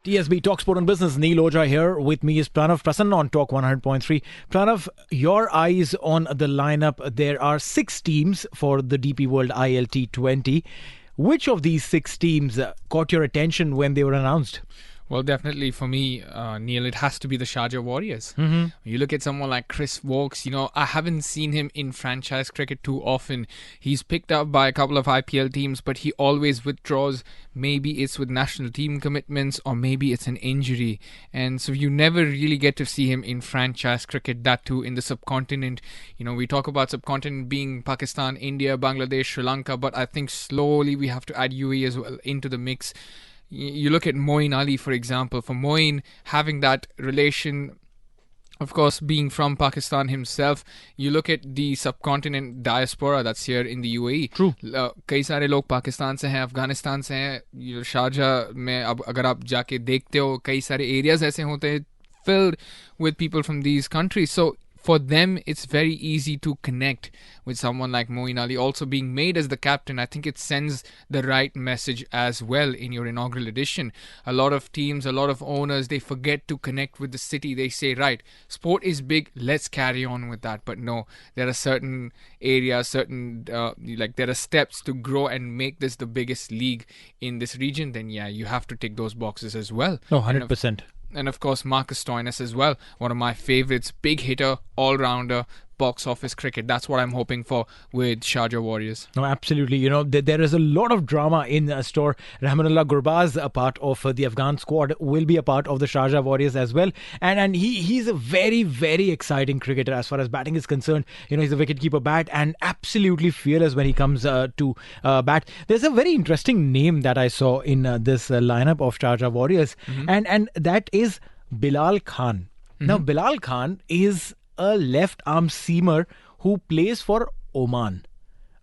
TSB Talk Sport and Business. Neil Ojha here. With me is Pranav Prasanna on Talk 100.3. Pranav, your eyes on the lineup. There are 6 teams for the DP World ILT20. Which of these 6 teams caught your attention when they were announced? Well, definitely for me, Neil, it has to be the Sharjah Warriors. Mm-hmm. You look at someone like Chris Wokes, I haven't seen him in franchise cricket too often. He's picked up by a couple of IPL teams, but he always withdraws. Maybe it's with national team commitments or maybe it's an injury. And so you never really get to see him in franchise cricket, that too in the subcontinent. We talk about subcontinent being Pakistan, India, Bangladesh, Sri Lanka, but I think slowly we have to add UAE as well into the mix. You look at Moeen Ali, for example. For Moeen, having that relation, of course, being from Pakistan himself, you look at the subcontinent diaspora that's here in the UAE. True. कई सारे लोग पाकिस्तान से हैं, अफगानिस्तान से हैं. Sharjah में अब अगर आप जाके देखते हो, कई सारे areas ऐसे होते हैं filled with people from these countries. So for them, it's very easy to connect with someone like Moeen Ali. Also being made as the captain, I think it sends the right message as well in your inaugural edition. A lot of teams, a lot of owners, they forget to connect with the city. They say, right, sport is big, let's carry on with that. But no, there are certain areas, there are steps to grow and make this the biggest league in this region. Then yeah, you have to tick those boxes as well. Oh, 100%. And of course, Marcus Stoinis as well. One of my favorites. Big hitter, all-rounder, box office cricket. That's what I'm hoping for with Sharjah Warriors. No, absolutely. There is a lot of drama in store. Rahmanullah Gurbaz, a part of the Afghan squad, will be a part of the Sharjah Warriors as well. And he's a very, very exciting cricketer as far as batting is concerned. He's a wicketkeeper bat and absolutely fearless when he comes to bat. There's a very interesting name that I saw in this lineup of Sharjah Warriors. Mm-hmm. And that is Bilal Khan. Mm-hmm. Now, Bilal Khan is a left arm seamer who plays for Oman.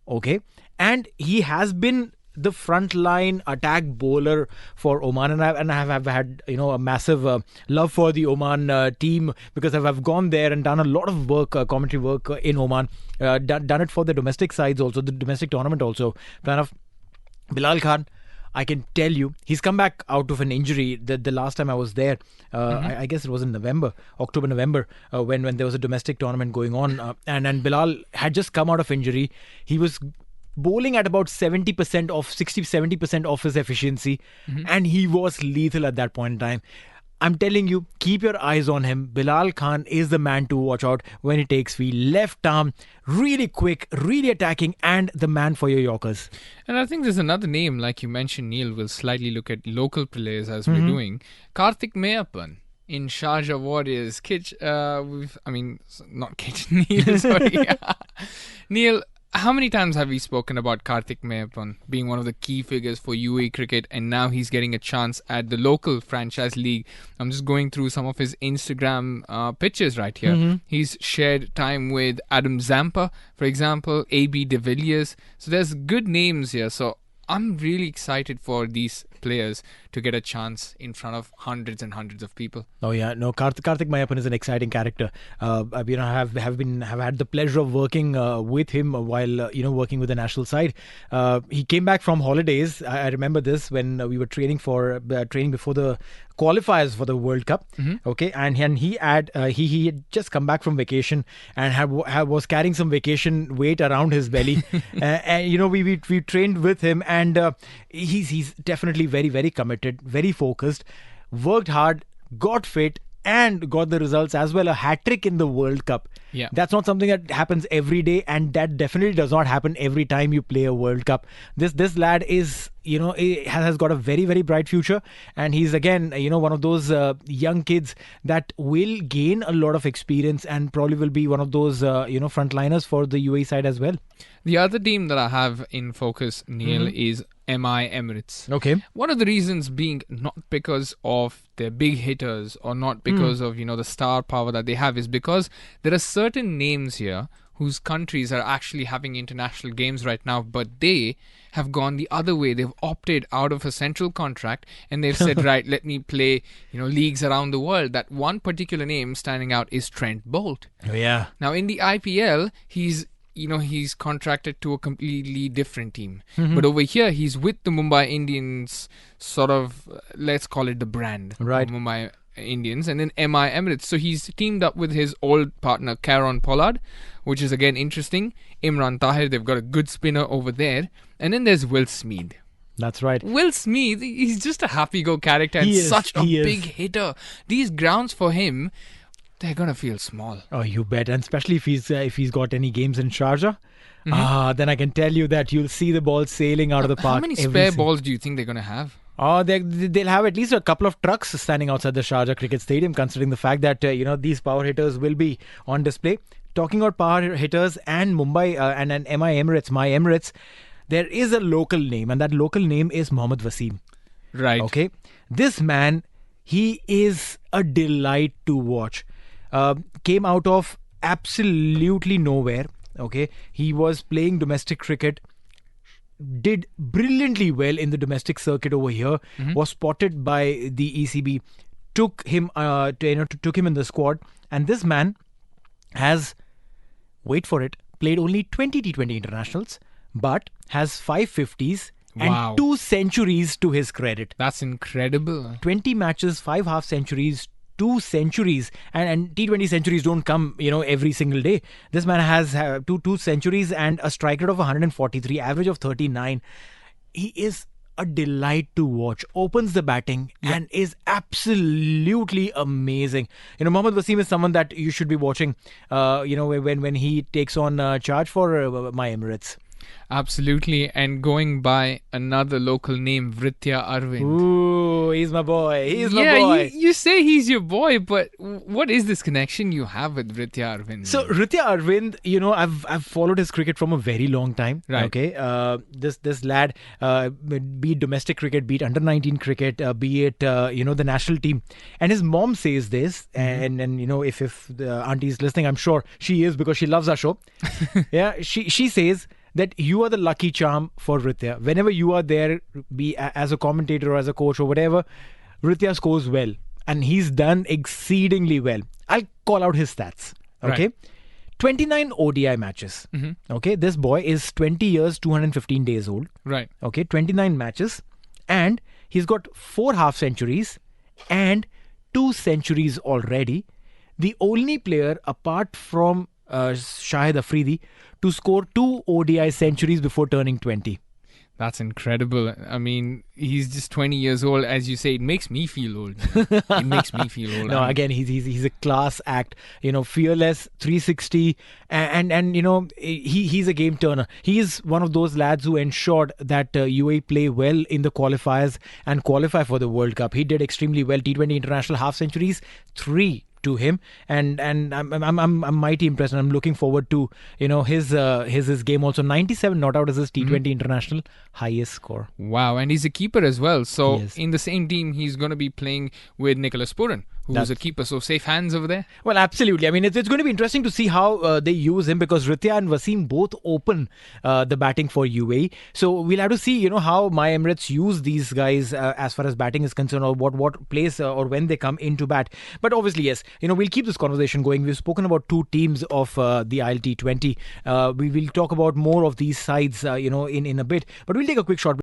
Okay. And he has been the frontline attack bowler for Oman. And I have had, a massive love for the Oman team because I've gone there and done a lot of work, commentary work in Oman. Done it for the domestic sides also, the domestic tournament also. Pranav, Bilal Khan, I can tell you, he's come back out of an injury. The last time I was there, I guess it was in October, November, when there was a domestic tournament going on. And Bilal had just come out of injury. He was bowling at about 70% of his efficiency. Mm-hmm. And he was lethal at that point in time. I'm telling you, keep your eyes on him. Bilal Khan is the man to watch out when he takes field. Left arm, really quick, really attacking, and the man for your Yorkers. And I think there's another name, like you mentioned, Neil. We'll slightly look at local players as we're doing. Karthik Mayappan in Sharjah Warriors. Neil, sorry. Neil, how many times have we spoken about Karthik Mayappan being one of the key figures for UAE cricket, and now he's getting a chance at the local franchise league? I'm just going through some of his Instagram pictures right here. Mm-hmm. He's shared time with Adam Zampa, for example, AB de Villiers. So there's good names here. So I'm really excited for these players to get a chance in front of hundreds and hundreds of people. Oh yeah, no, Karthik Mayappan is an exciting character. I have had the pleasure of working with him while working with the national side. He came back from holidays. I remember this when we were training before the qualifiers for the World Cup. Mm-hmm. Okay, and he had just come back from vacation and was carrying some vacation weight around his belly. And we trained with him, and he's definitely very, very committed, very focused, worked hard, got fit, and got the results as well. A hat-trick in the World Cup. Yeah. That's not something that happens every day, and that definitely does not happen every time you play a World Cup. This lad is, has got a very, very bright future, and he's again, one of those young kids that will gain a lot of experience and probably will be one of those, frontliners for the UAE side as well. The other team that I have in focus, Neil, is MI Emirates. Okay. One of the reasons being not because of their big hitters or not because of, the star power that they have, is because there are certain names here whose countries are actually having international games right now, but they have gone the other way. They've opted out of a central contract and they've said, right, let me play, leagues around the world. That one particular name standing out is Trent Bolt. Oh, yeah. Now, in the IPL, he's he's contracted to a completely different team. But over here, he's with the Mumbai Indians, sort of, let's call it the brand. Right. Of Mumbai Indians, and then MI Emirates. So he's teamed up with his old partner, Kieron Pollard, which is again interesting. Imran Tahir, they've got a good spinner over there. And then there's Will Smeed. That's right. Will Smeed, he's just a happy-go character and such a big hitter. These grounds for him, they're gonna feel small. Oh, you bet. And especially if he's got any games in Sharjah, then I can tell you that you'll see the ball sailing out of the park. How many spare balls do you think they're gonna have? Oh, they'll have at least a couple of trucks standing outside the Sharjah Cricket Stadium, considering the fact that these power hitters will be on display. Talking about power hitters and Mumbai and MI Emirates, my Emirates, there is a local name, and that local name is Mohammad Wasim. Right. Okay. This man, he is a delight to watch. Came out of absolutely nowhere. Okay. He was playing domestic cricket, did brilliantly well in the domestic circuit over here, was spotted by the ECB, took him took him in the squad, and this man has, wait for it, played only 20 T20 internationals, but has 5 50s and 2 centuries to his credit. That's incredible. 20 matches, 5 half centuries, 2 centuries, and T20 centuries don't come, every single day. This man has two centuries and a strike rate of 143, average of 39. He is a delight to watch. Opens the batting and is absolutely amazing. Mohammad Wasim is someone that you should be watching. When he takes on charge for my Emirates. Absolutely. And going by another local name, Vritya Arvind. Ooh, he's my boy. He's my boy. You say he's your boy, but what is this connection you have with Vritya Arvind? So Vritya Arvind, I've followed his cricket from a very long time. Right. Okay. This lad, be it domestic cricket, be it under 19 cricket, be it the national team, and his mom says this, and if the auntie is listening, I'm sure she is, because she loves our show. Yeah, she says that you are the lucky charm for Vritya. Whenever you are there, be as a commentator or as a coach or whatever, Vritya scores well. And he's done exceedingly well. I'll call out his stats. Okay. Right. 29 ODI matches. Okay. This boy is 20 years, 215 days old. Right. Okay. 29 matches. And he's got 4 half centuries and 2 centuries already. The only player apart from Shahid Afridi to score 2 ODI centuries before turning 20. That's incredible. I mean, he's just 20 years old. As you say, it makes me feel old. It makes me feel old. No, again, he's a class act. Fearless, 360, and he's a game turner. He is one of those lads who ensured that UAE play well in the qualifiers and qualify for the World Cup. He did extremely well. T20 international half centuries, 3 to him, and I'm mighty impressed, and I'm looking forward to his game also. 97 not out as his T20 international highest score. Wow, and he's a keeper as well. So in the same team, he's going to be playing with Nicholas Puran, who's a keeper. So safe hands over there. Well, absolutely. I mean, it's going to be interesting to see how they use him, because Vritya and Wasim both open the batting for UAE. So we'll have to see, how my Emirates use these guys as far as batting is concerned, or what place or when they come into bat. But obviously, yes, we'll keep this conversation going. We've spoken about 2 teams of the ILT20. We will talk about more of these sides, in a bit. But we'll take a quick short break.